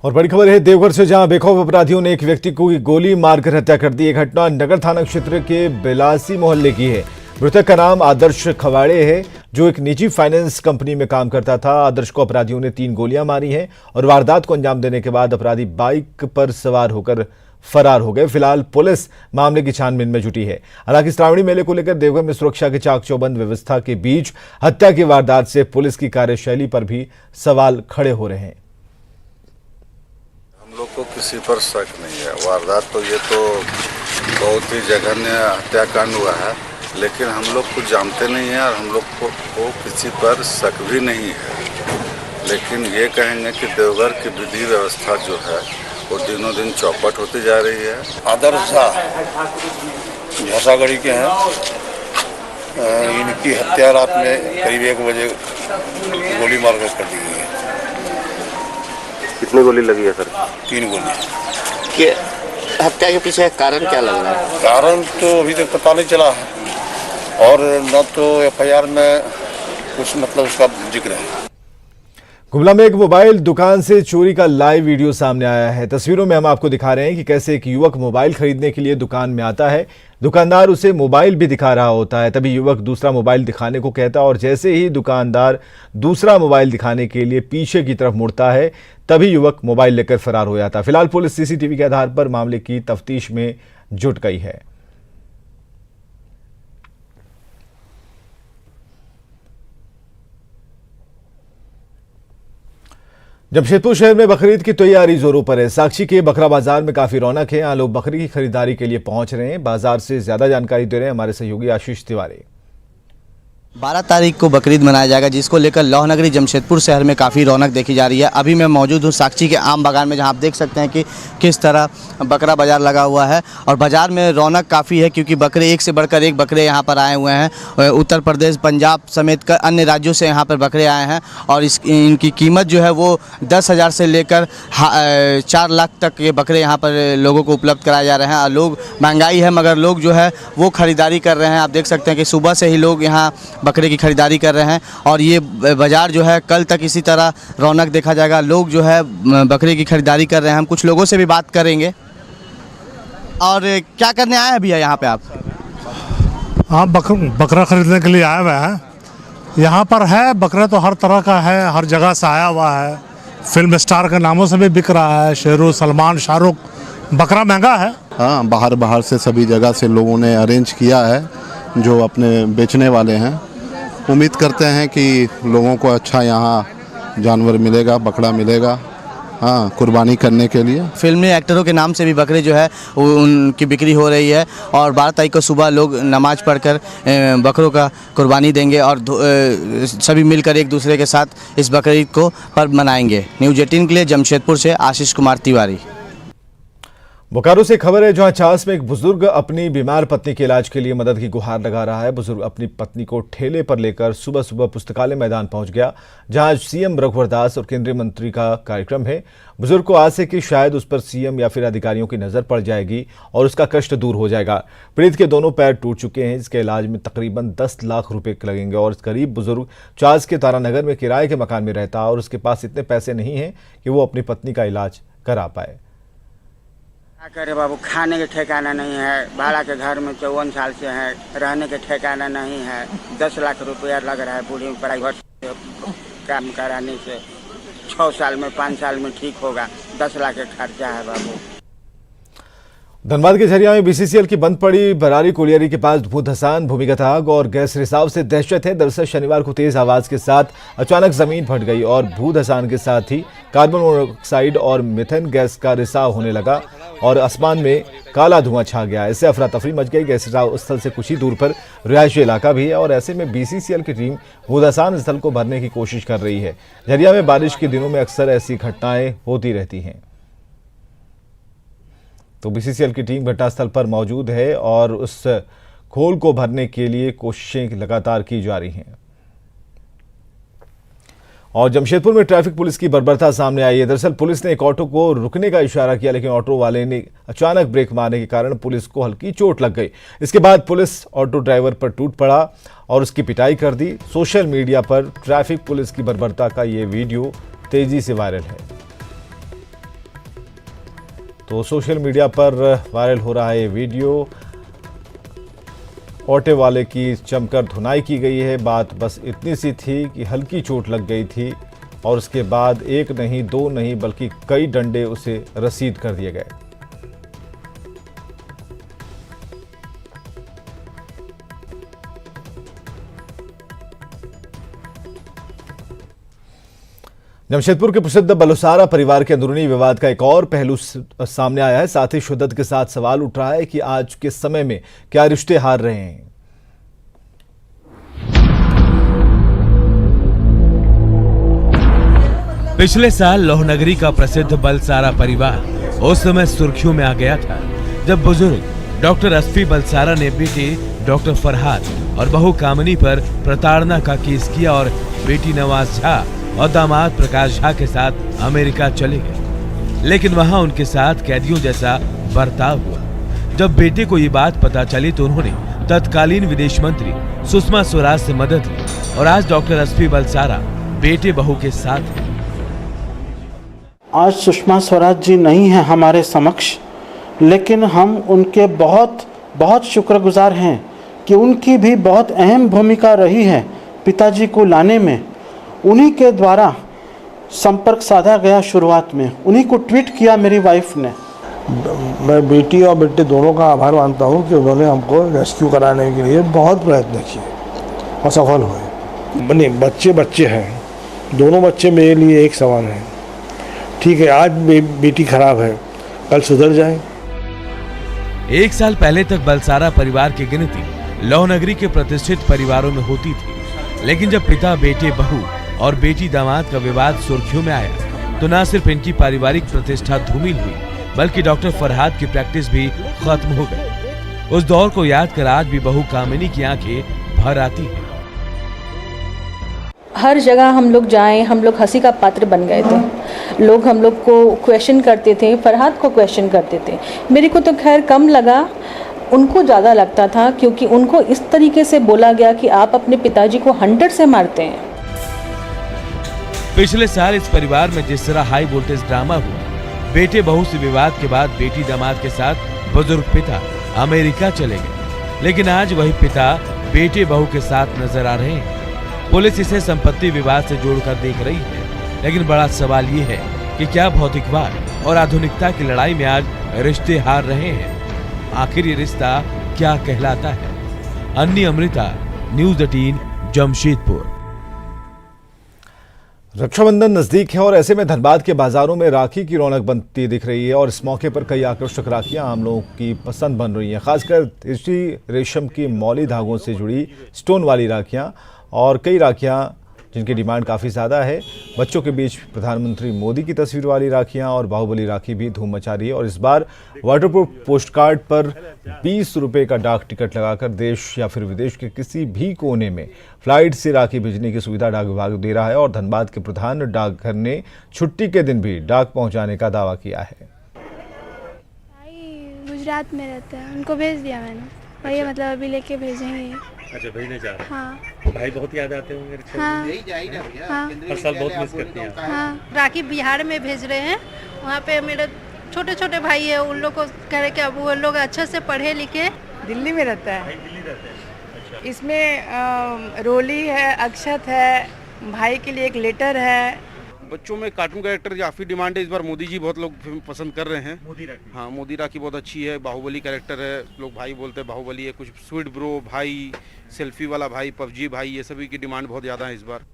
और बड़ी खबर है देवघर से, जहां बेखौफ अपराधियों ने एक व्यक्ति को गोली मारकर हत्या कर दी। यह घटना नगर थाना क्षेत्र के बेलासी मोहल्ले की है। मृतक का नाम आदर्श खवाड़े है, जो एक निजी फाइनेंस कंपनी में काम करता था। आदर्श को अपराधियों ने 3 गोलियां मारी हैं और वारदात को अंजाम देने के बाद अपराधी बाइक पर सवार होकर फरार हो गए। फिलहाल पुलिस मामले की छानबीन में जुटी है। हालांकि श्रावणी मेले को लेकर देवघर में सुरक्षा के चाक चौबंद व्यवस्था के बीच हत्या की वारदात से पुलिस की कार्यशैली पर भी सवाल खड़े हो रहे हैं। हम लोग को किसी पर शक नहीं है। वारदात तो ये तो बहुत ही जघन्य हत्याकांड हुआ है, लेकिन हम लोग कुछ जानते नहीं हैं और हम लोग को किसी पर शक भी नहीं है। लेकिन ये कहेंगे कि देवघर की विधि व्यवस्था जो है वो दिनों दिन चौपट होती जा रही है। आदर्श झसागढ़ी के हैं। इनकी हत्या रात में करीब 1 बजे गोली मारकर कर दी गई है। कितनी गोली लगी है सर? 3 गोली। कि हत्या के पीछे कारण क्या लग रहा है? कारण तो अभी तक पता नहीं चला है और न तो एफआईआर में कुछ मतलब उसका जिक्र है। गुमला में एक मोबाइल दुकान से चोरी का लाइव वीडियो सामने आया है। तस्वीरों में हम आपको दिखा रहे हैं कि कैसे एक युवक मोबाइल खरीदने के लिए दुकान में आता है। दुकानदार उसे मोबाइल भी दिखा रहा होता है। तभी युवक दूसरा मोबाइल दिखाने को कहता है और जैसे ही दुकानदार दूसरा मोबाइल दिखाने के लिए पीछे की तरफ मुड़ता है, तभी युवक मोबाइल लेकर फरार हो जाता है। फिलहाल पुलिस सीसीटीवी के आधार पर मामले की तफ्तीश में जुट गई है। जमशेदपुर शहर में बकरीद की तैयारी जोरों पर है। साक्षी के बकरा बाजार में काफी रौनक है। यहाँ लोग बकरी की खरीदारी के लिए पहुंच रहे हैं। बाजार से ज्यादा जानकारी दे रहे हैं हमारे सहयोगी आशीष तिवारी। 12 तारीख को बकरीद मनाया जाएगा, जिसको लेकर लौहनगरी जमशेदपुर शहर में काफ़ी रौनक देखी जा रही है। अभी मैं मौजूद हूँ साक्षी के आम बागान में, जहाँ आप देख सकते हैं कि किस तरह बकरा बाजार लगा हुआ है और बाजार में रौनक काफ़ी है, क्योंकि बकरे एक से बढ़कर एक बकरे यहाँ पर आए हुए हैं। उत्तर प्रदेश, पंजाब समेत अन्य राज्यों से यहाँ पर बकरे आए हैं और इनकी कीमत जो है वो 10,000 से लेकर 4 लाख तक ये बकरे यहाँ पर लोगों को उपलब्ध कराए जा रहे हैं। लोग, महंगाई है मगर लोग जो है वो ख़रीदारी कर रहे हैं। आप देख सकते हैं कि सुबह से ही लोग यहाँ बकरे की खरीदारी कर रहे हैं और ये बाजार जो है कल तक इसी तरह रौनक देखा जाएगा। लोग जो है बकरे की खरीदारी कर रहे हैं। हम कुछ लोगों से भी बात करेंगे। और क्या करने आए हैं भैया यहाँ पे आप? हाँ, बकरा खरीदने के लिए आए हुए हैं। यहाँ पर है बकरा तो हर तरह का है, हर जगह से आया हुआ है। फिल्म स्टार के नामों से भी बिक रहा है, शेरू, सलमान, शाहरुख। बकरा महंगा है। हाँ, बाहर से सभी जगह से लोगों ने अरेंज किया है जो अपने बेचने वाले हैं। उम्मीद करते हैं कि लोगों को अच्छा यहाँ जानवर मिलेगा, बकरा मिलेगा, हाँ, कुर्बानी करने के लिए। फिल्मी एक्टरों के नाम से भी बकरे जो है उनकी बिक्री हो रही है और 12 तारीख को सुबह लोग नमाज पढ़कर बकरों का कुर्बानी देंगे और सभी मिलकर एक दूसरे के साथ इस बकरीद को पर्व मनाएंगे। न्यूज़ 18 के लिए जमशेदपुर से आशीष कुमार तिवारी। बोकारो से खबर है, जहां चास में एक बुजुर्ग अपनी बीमार पत्नी के इलाज के लिए मदद की गुहार लगा रहा है। बुजुर्ग अपनी पत्नी को ठेले पर लेकर सुबह सुबह पुस्तकालय मैदान पहुंच गया, जहां सीएम रघुवर दास और केंद्रीय मंत्री का कार्यक्रम है। बुजुर्ग को आस है कि शायद उस पर सीएम या फिर अधिकारियों की नजर पड़ जाएगी और उसका कष्ट दूर हो जाएगा। पीड़ित के दोनों पैर टूट चुके हैं। इसके इलाज में तकरीबन 10 लाख रुपए लगेंगे और गरीब बुजुर्ग चास के तारानगर में किराए के मकान में रहता और उसके पास इतने पैसे नहीं हैं कि वो अपनी पत्नी का इलाज करा पाए। क्या करे बाबू, खाने के ठिकाना नहीं है। भाड़ा के घर में 54 साल से है, रहने के ठिकाना नहीं है। 10 लाख रुपया लग रहा है बूढ़ी प्राइवेट काम कराने से। 6 साल में 5 साल में ठीक होगा। 10 लाख का खर्चा है बाबू। धनबाद के झरिया में बीसीसीएल की बंद पड़ी बरारी कोलियरी के पास भूधसान, भूमिगत आग और गैस रिसाव से दहशत है। दरअसल शनिवार को तेज आवाज के साथ अचानक जमीन फट गई और भूधसान के साथ ही कार्बन मोनोऑक्साइड और मीथेन गैस का रिसाव होने लगा और आसमान में काला धुआं छा गया। इससे अफरा तफरी मच गई। गैस रिसाव स्थल से कुछ ही दूर पर रिहायशी इलाका भी है और ऐसे में बीसीसीएल की टीम भूधसान स्थल को भरने की कोशिश कर रही है। झरिया में बारिश के दिनों में अक्सर ऐसी घटनाएं होती रहती हैं। तो बीसीसीएल की टीम घटनास्थल पर मौजूद है और उस खोल को भरने के लिए कोशिशें लगातार की जा रही हैं। और जमशेदपुर में ट्रैफिक पुलिस की बर्बरता सामने आई है। दरअसल पुलिस ने एक ऑटो को रुकने का इशारा किया, लेकिन ऑटो वाले ने अचानक ब्रेक मारने के कारण पुलिस को हल्की चोट लग गई। इसके बाद पुलिस ऑटो ड्राइवर पर टूट पड़ा और उसकी पिटाई कर दी। सोशल मीडिया पर ट्रैफिक पुलिस की बर्बरता का ये वीडियो तेजी से वायरल है। तो सोशल मीडिया पर वायरल हो रहा है ये वीडियो। ऑटो वाले की जमकर धुनाई की गई है। बात बस इतनी सी थी कि हल्की चोट लग गई थी और उसके बाद एक नहीं, दो नहीं, बल्कि कई डंडे उसे रसीद कर दिए गए। जमशेदपुर के प्रसिद्ध बलुसारा परिवार के अंदरूनी विवाद का एक और पहलू सामने आया है। साथ ही शिद्दत के साथ सवाल उठ रहा है कि आज के समय में क्या रिश्ते हार रहे हैं। पिछले साल लोहनगरी का प्रसिद्ध बलसारा परिवार उस समय सुर्खियों में आ गया था जब बुजुर्ग डॉक्टर असफी बलसारा ने बेटे डॉक्टर फरहाद और बहू कामनी पर प्रताड़ना का केस किया और बेटी नवाज झा और दामाद प्रकाश झा के साथ अमेरिका चले गए, लेकिन वहां उनके साथ कैदियों जैसा बर्ताव हुआ। जब बेटे को ये बात पता चली तो उन्होंने तत्कालीन विदेश मंत्री सुषमा स्वराज से मदद ली और आज डॉक्टर असफी बलसारा बेटे बहू के साथ हैं। आज सुषमा स्वराज जी नहीं है हमारे समक्ष, लेकिन हम उनके बहुत बहुत शुक्रगुजार हैं कि उनकी भी बहुत अहम भूमिका रही है पिताजी को लाने में। उन्हीं के द्वारा संपर्क साधा गया, शुरुआत में उन्हीं को ट्वीट किया मेरी वाइफ ने। मैं बेटी और बेटे दोनों का आभार मानता हूँ कि उन्होंने हमको रेस्क्यू कराने के लिए बहुत प्रयत्न किए और सफल हुए। बने बच्चे बच्चे हैं, दोनों बच्चे मेरे लिए एक समान हैं। ठीक है, आज बेटी खराब है, कल सुधर जाए। एक साल पहले तक बलसारा परिवार की गिनती लोहनगरी के प्रतिष्ठित परिवारों में होती थी, लेकिन जब पिता बेटे बहू और बेटी दामाद का विवाद सुर्खियों में आया तो न सिर्फ इनकी पारिवारिक प्रतिष्ठा धूमिल हुई, बल्कि डॉक्टर फरहाद की प्रैक्टिस भी खत्म हो गई। उस दौर को याद कर आज भी बहू कामिनी की आंखें भर आती हैं। हर जगह हम लोग जाएं, हम लोग हंसी का पात्र बन गए थे। लोग हम लोग को क्वेश्चन करते थे, फरहाद को क्वेश्चन करते थे। मेरे को तो खैर कम लगा, उनको ज़्यादा लगता था, क्योंकि उनको इस तरीके से बोला गया कि आप अपने पिताजी को 100 से मारते हैं। पिछले साल इस परिवार में जिस तरह हाई वोल्टेज ड्रामा हुआ, बेटे बहू से विवाद के बाद बेटी दामाद के साथ बुजुर्ग पिता अमेरिका चले गए, लेकिन आज वही पिता बेटे बहू के साथ नजर आ रहे हैं। पुलिस इसे संपत्ति विवाद से जोड़कर देख रही है, लेकिन बड़ा सवाल ये है कि क्या भौतिकवाद और आधुनिकता की लड़ाई में आज रिश्ते हार रहे हैं? आखिर ये रिश्ता क्या कहलाता है? अन्नी अमृता, न्यूज़ 18, जमशेदपुर। रक्षाबंधन नजदीक है और ऐसे में धनबाद के बाजारों में राखी की रौनक बनती दिख रही है और इस मौके पर कई आकर्षक राखियां आम लोगों की पसंद बन रही हैं। खासकर इसी रेशम की मौली धागों से जुड़ी स्टोन वाली राखियां और कई राखियां जिनकी डिमांड काफ़ी ज़्यादा है। बच्चों के बीच प्रधानमंत्री मोदी की तस्वीर वाली राखियां और बाहुबली राखी भी धूम मचा रही है और इस बार वाटरप्रूफ पोस्ट कार्ड पर 20 रुपये का डाक टिकट लगाकर देश या फिर विदेश के किसी भी कोने में फ्लाइट से राखी भेजने की सुविधा डाक विभाग दे रहा है और धनबाद के प्रधान डाकघर ने छुट्टी के दिन भी डाक पहुंचाने का दावा किया है। गुजरात में रहते हैं, उनको भेज दिया मैंने, वही मतलब अभी लेके भेजेंगे। अच्छा, भेजने जा रहे हैं। हाँ। भाई बहुत याद आते होंगे। हाँ। हाँ। हर साल बहुत मिस करते हैं। हाँ। राखी बिहार में भेज रहे हैं, वहाँ पे मेरे छोटे छोटे भाई है, उन लोग को कह रहे कि अब वो लोग अच्छे से पढ़े लिखे। दिल्ली में रहता है। दिल्ली रहते हैं। अच्छा। इसमें रोली है, अक्षत है, भाई के लिए एक लेटर है। बच्चों में कार्टून कैरेक्टर काफ़ी डिमांड है, इस बार मोदी जी बहुत लोग पसंद कर रहे हैं। मोदी राखी। हाँ, मोदी राखी बहुत अच्छी है। बाहुबली कैरेक्टर है, लोग भाई बोलते हैं बाहुबली है। कुछ स्वीट ब्रो भाई, सेल्फी वाला भाई, पबजी भाई, ये सभी की डिमांड बहुत ज़्यादा है इस बार।